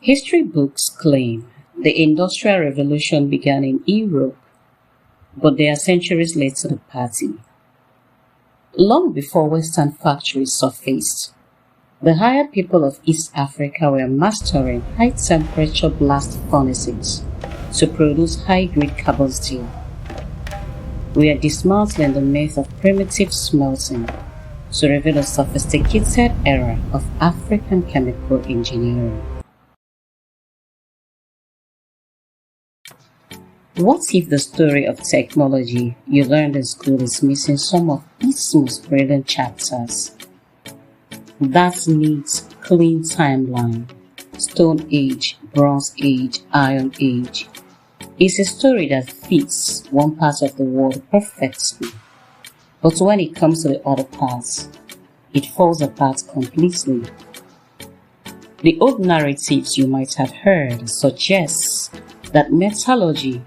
History books claim the Industrial Revolution began in Europe, but they are centuries late to the party. Long before Western factories surfaced, the hired people of East Africa were mastering high-temperature blast furnaces to produce high-grade carbon steel. We are dismantling the myth of primitive smelting to reveal a sophisticated era of African chemical engineering. What if the story of technology you learned in school is missing some of its most brilliant chapters? That neat, clean timeline, Stone Age, Bronze Age, Iron Age, is a story that fits one part of the world perfectly. But when it comes to the other parts, it falls apart completely. The old narratives you might have heard suggest that metallurgy,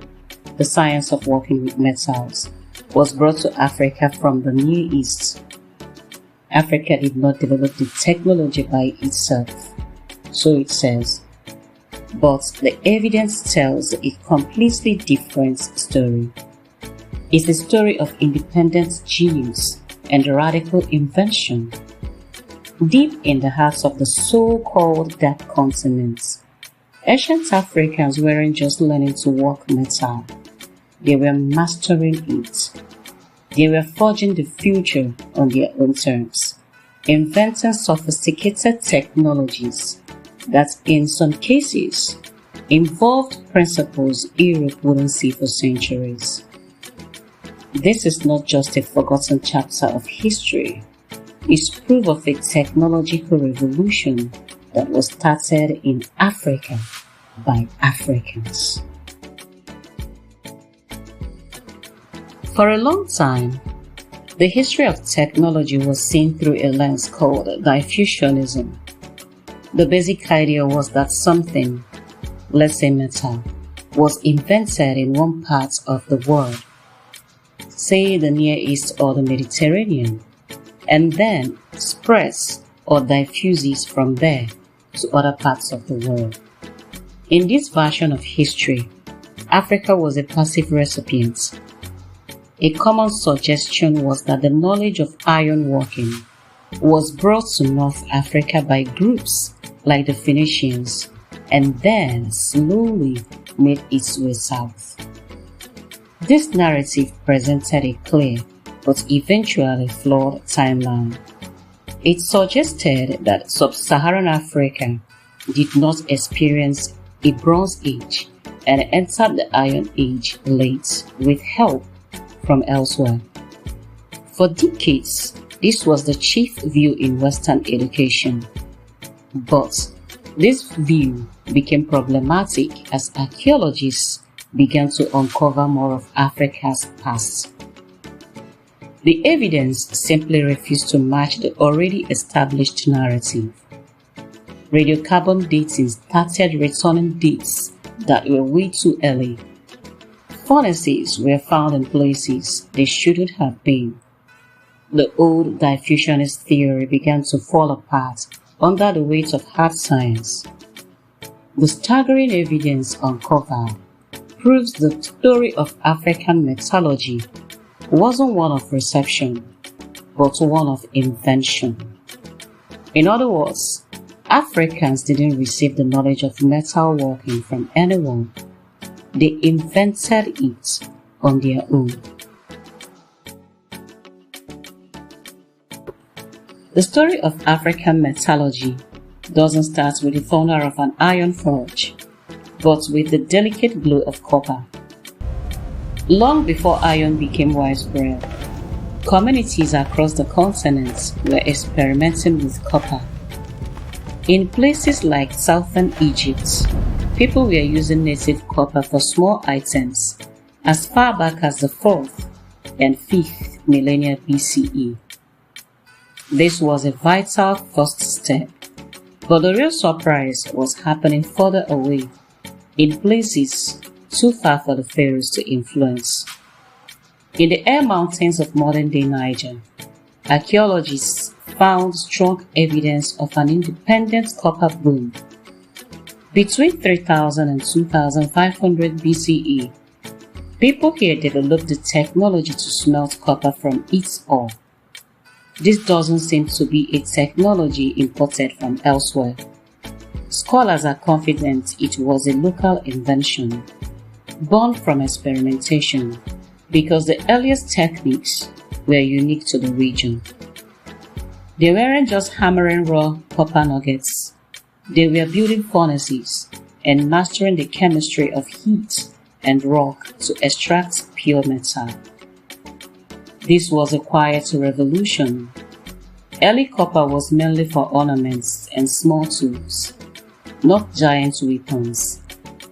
the science of working with metals, was brought to Africa from the Near East. Africa did not develop the technology by itself, so it says, but the evidence tells a completely different story. It's a story of independent genius and radical invention. Deep in the hearts of the so-called Dark Continent, ancient Africans weren't just learning to work metal. They were mastering it. They were forging the future on their own terms, inventing sophisticated technologies that in some cases involved principles Europe wouldn't see for centuries. This is not just a forgotten chapter of history. It's proof of a technological revolution that was started in Africa by Africans. For a long time, the history of technology was seen through a lens called diffusionism. The basic idea was that something, let's say metal, was invented in one part of the world, say the Near East or the Mediterranean, and then spreads or diffuses from there to other parts of the world. In this version of history, Africa was a passive recipient. A common suggestion was that the knowledge of ironworking was brought to North Africa by groups like the Phoenicians and then slowly made its way south. This narrative presented a clear but eventually flawed timeline. It suggested that sub-Saharan Africa did not experience a Bronze Age and entered the Iron Age late with help from elsewhere. For decades, this was the chief view in Western education. But this view became problematic as archaeologists began to uncover more of Africa's past. The evidence simply refused to match the already established narrative. Radiocarbon dating started returning dates that were way too early. Furnaces were found in places they shouldn't have been. The old diffusionist theory began to fall apart under the weight of hard science. The staggering evidence uncovered proves the story of African metallurgy wasn't one of reception, but one of invention. In other words, Africans didn't receive the knowledge of metalworking from anyone. They invented it on their own. The story of African metallurgy doesn't start with the thunder of an iron forge, but with the delicate glow of copper. Long before iron became widespread, communities across the continent were experimenting with copper. In places like southern Egypt, people were using native copper for small items as far back as the 4th and 5th millennia BCE. This was a vital first step, but the real surprise was happening further away, in places too far for the pharaohs to influence. In the Air Mountains of modern-day Niger, archaeologists found strong evidence of an independent copper boom. Between 3000 and 2500 BCE, people here developed the technology to smelt copper from its ore. This doesn't seem to be a technology imported from elsewhere. Scholars are confident it was a local invention, born from experimentation, because the earliest techniques were unique to the region. They weren't just hammering raw copper nuggets. They were building furnaces and mastering the chemistry of heat and rock to extract pure metal. This was a quiet revolution. Early copper was mainly for ornaments and small tools, not giant weapons,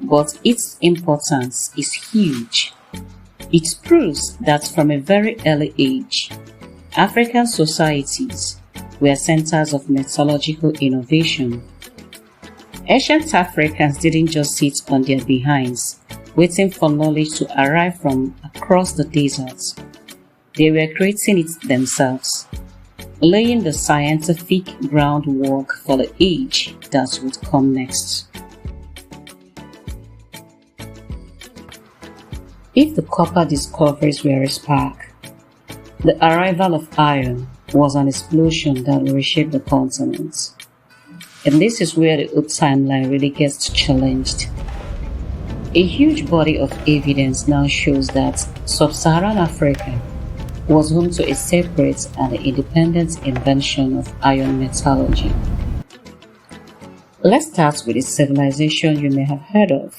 but its importance is huge. It proves that from a very early age, African societies were centers of metallurgical innovation. Ancient Africans didn't just sit on their behinds, waiting for knowledge to arrive from across the deserts. They were creating it themselves, laying the scientific groundwork for the age that would come next. If the copper discoveries were a spark, the arrival of iron was an explosion that will reshape the continent. And this is where the old timeline really gets challenged. A huge body of evidence now shows that sub-Saharan Africa was home to a separate and independent invention of iron metallurgy. Let's start with a civilization you may have heard of,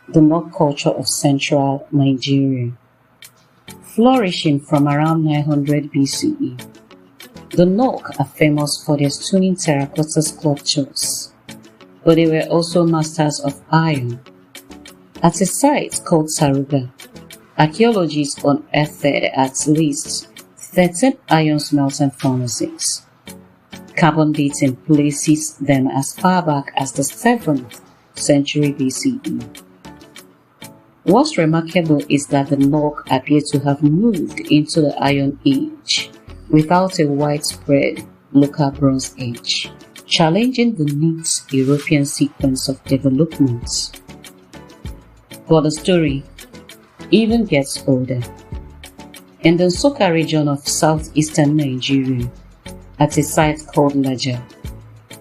the Nok culture of central Nigeria. Flourishing from around 900 BCE, the Nok are famous for their stunning terracotta sculptures, but they were also masters of iron. At a site called Saruga, archaeologists unearthed at least 13 iron smelting furnaces. Carbon dating places them as far back as the 7th century BCE. What's remarkable is that the Nok appear to have moved into the Iron Age without a widespread local Bronze Age, challenging the neat European sequence of developments. But the story even gets older. In the Nsukka region of southeastern Nigeria, at a site called Laja,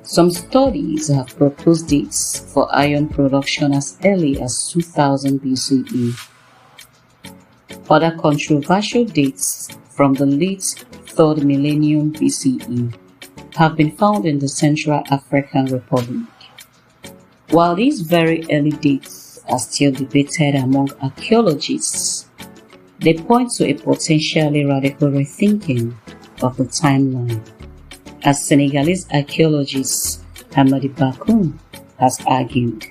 some studies have proposed dates for iron production as early as 2000 BCE. Other controversial dates from the late 3rd millennium BCE have been found in the Central African Republic. While these very early dates are still debated among archaeologists, they point to a potentially radical rethinking of the timeline. As Senegalese archaeologist Hamadi Bakoum has argued,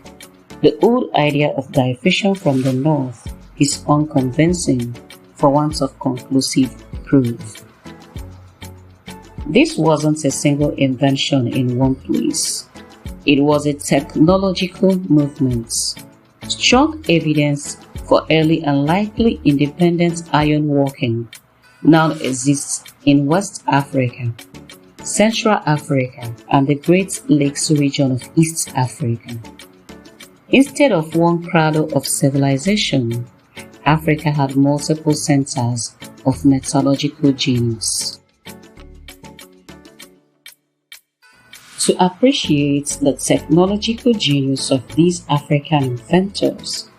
the old idea of diffusion from the north is unconvincing for want of conclusive proof. This wasn't a single invention in one place. It was a technological movement. Strong evidence for early and likely independent ironworking now exists in West Africa, Central Africa, and the Great Lakes region of East Africa. Instead of one cradle of civilization, Africa had multiple centers of metallurgical genius. To appreciate the technological genius of these African inventors,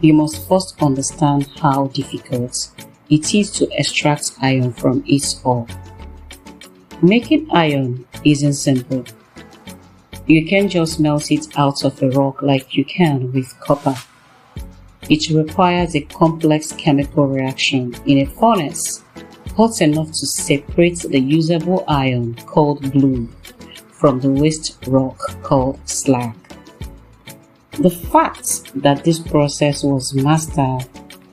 you must first understand how difficult it is to extract iron from its ore. Making iron isn't simple. You can't just melt it out of a rock like you can with copper. It requires a complex chemical reaction in a furnace hot enough to separate the usable iron called blue from the waste rock called slag. The fact that this process was mastered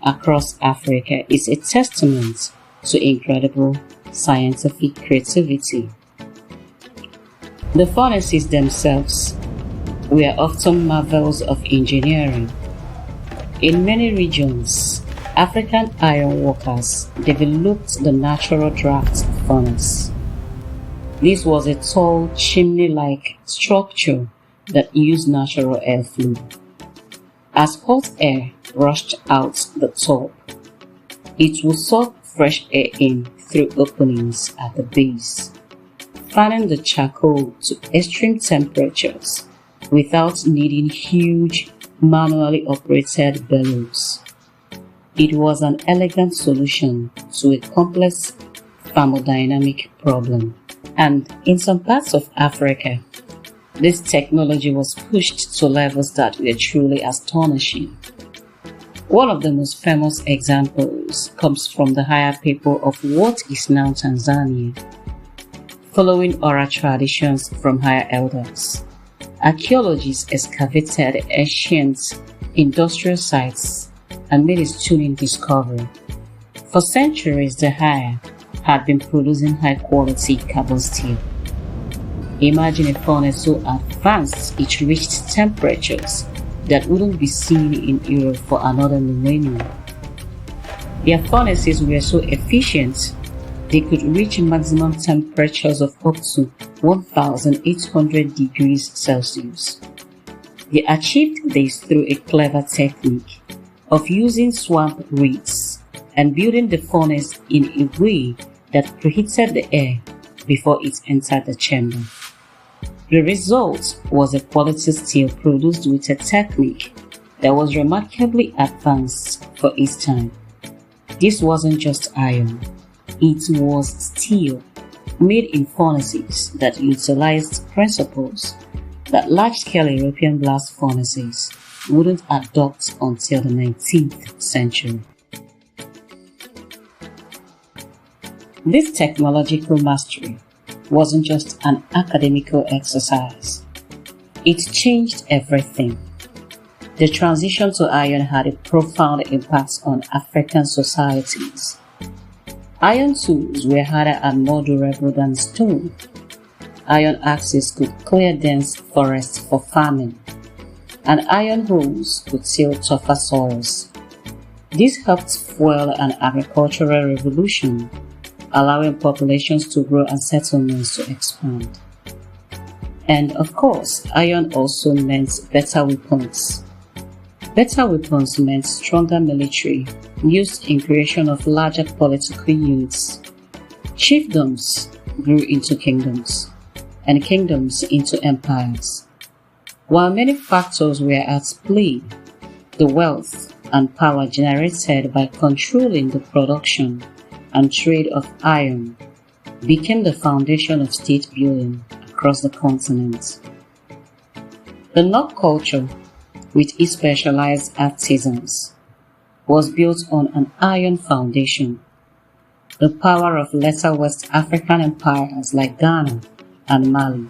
across Africa is a testament to incredible scientific creativity. The furnaces themselves were often marvels of engineering. In many regions, African iron workers developed the natural draft furnace. This was a tall, chimney-like structure that used natural airflow. As hot air rushed out the top, it would suck fresh air in through openings at the base, fanning the charcoal to extreme temperatures without needing huge, manually operated bellows. It was an elegant solution to a complex thermodynamic problem. And in some parts of Africa, this technology was pushed to levels that were truly astonishing. One of the most famous examples comes from the Haya people of what is now Tanzania. Following oral traditions from Haya elders, archaeologists excavated ancient industrial sites and made a stunning discovery. For centuries, the Haya had been producing high-quality carbon steel. Imagine a furnace so advanced it reached temperatures that wouldn't be seen in Europe for another millennium. Their furnaces were so efficient they could reach maximum temperatures of up to 1,800 degrees Celsius. They achieved this through a clever technique of using swamp reeds and building the furnace in a way that preheated the air before it entered the chamber. The result was a quality steel produced with a technique that was remarkably advanced for its time. This wasn't just iron, it was steel made in furnaces that utilized principles that large-scale European blast furnaces wouldn't adopt until the 19th century. This technological mastery wasn't just an academical exercise. It changed everything. The transition to iron had a profound impact on African societies. Iron tools were harder and more durable than stone. Iron axes could clear dense forests for farming, and iron hoes could till tougher soils. This helped fuel an agricultural revolution, allowing populations to grow and settlements to expand. And of course, iron also meant better weapons. Better weapons meant stronger military, used in creation of larger political units. Chiefdoms grew into kingdoms, and kingdoms into empires. While many factors were at play, the wealth and power generated by controlling the production and trade of iron became the foundation of state building across the continent. The Nok culture, with its specialized artisans, was built on an iron foundation. The power of lesser West African empires like Ghana and Mali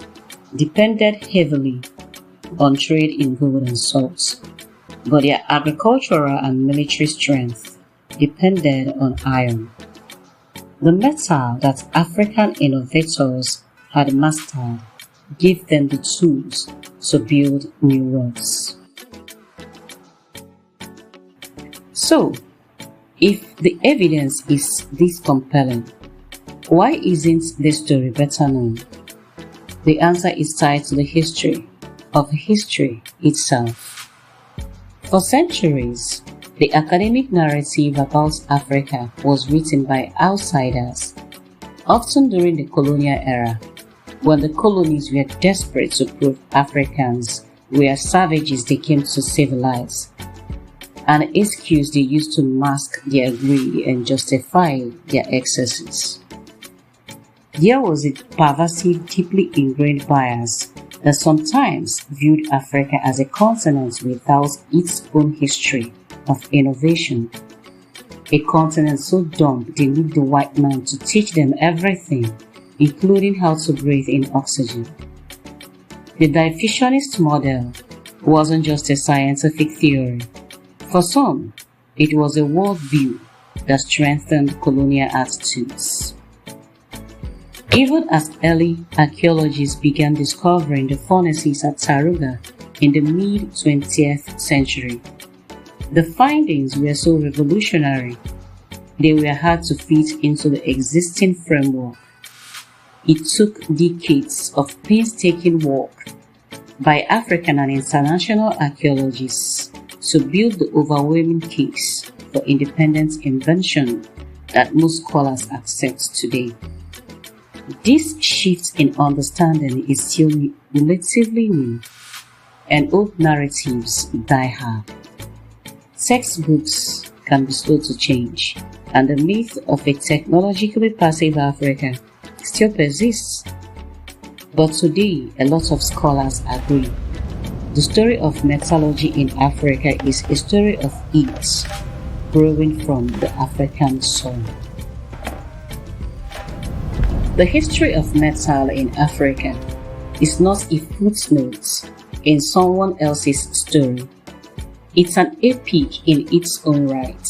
depended heavily on trade in gold and salt, but their agricultural and military strength depended on iron. The metal that African innovators had mastered gave them the tools to build new worlds. So, if the evidence is this compelling, why isn't this story better known? The answer is tied to the history of history itself. For centuries, the academic narrative about Africa was written by outsiders, often during the colonial era, when the colonies were desperate to prove Africans were savages they came to civilize, an excuse they used to mask their greed and justify their excesses. There was a pervasive, deeply ingrained bias that sometimes viewed Africa as a continent without its own history of innovation, a continent so dumb they need the white man to teach them everything, including how to breathe in oxygen. The diffusionist model wasn't just a scientific theory. For some, it was a worldview that strengthened colonial attitudes. Even as early archaeologists began discovering the furnaces at Taruga in the mid-20th century, the findings were so revolutionary, they were hard to fit into the existing framework. It took decades of painstaking work, by African and international archaeologists to build the overwhelming case for independent invention that most scholars accept today. This shift in understanding is still relatively new, and old narratives die hard. Textbooks can be slow to change, and the myth of a technologically passive Africa still persists. But today, a lot of scholars agree. The story of metallurgy in Africa is a story of it growing from the African soil. The history of metal in Africa is not a footnote in someone else's story. It's an epic in its own right.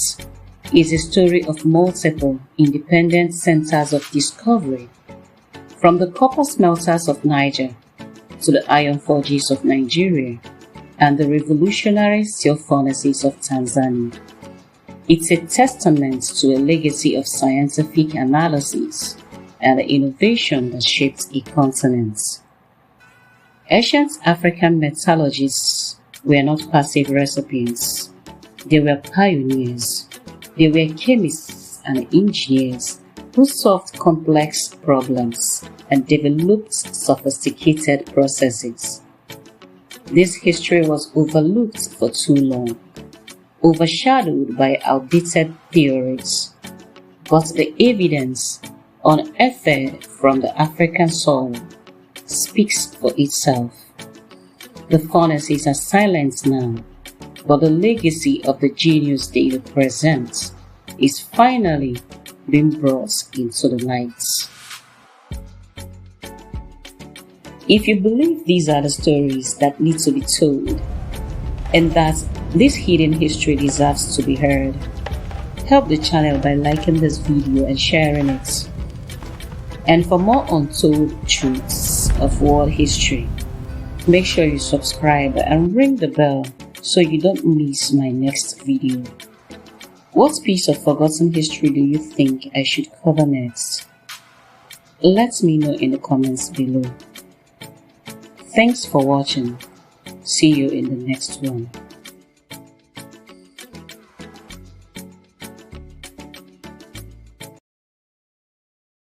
It's a story of multiple independent centers of discovery, from the copper smelters of Niger to the iron forges of Nigeria and the revolutionary steel furnaces of Tanzania. It's a testament to a legacy of scientific analysis and the innovation that shaped a continent. Ancient African metallurgists were not passive recipients. They were pioneers. They were chemists and engineers who solved complex problems and developed sophisticated processes. This history was overlooked for too long, overshadowed by outdated theories, but the evidence unearthed from the African soil speaks for itself. The furnaces are silent now, but the legacy of the genius they represent is finally being brought into the light. If you believe these are the stories that need to be told, and that this hidden history deserves to be heard, help the channel by liking this video and sharing it. And for more untold truths of world history, make sure you subscribe and ring the bell so you don't miss my next video. What piece of forgotten history do you think I should cover next? Let me know in the comments below. Thanks for watching. See you in the next one.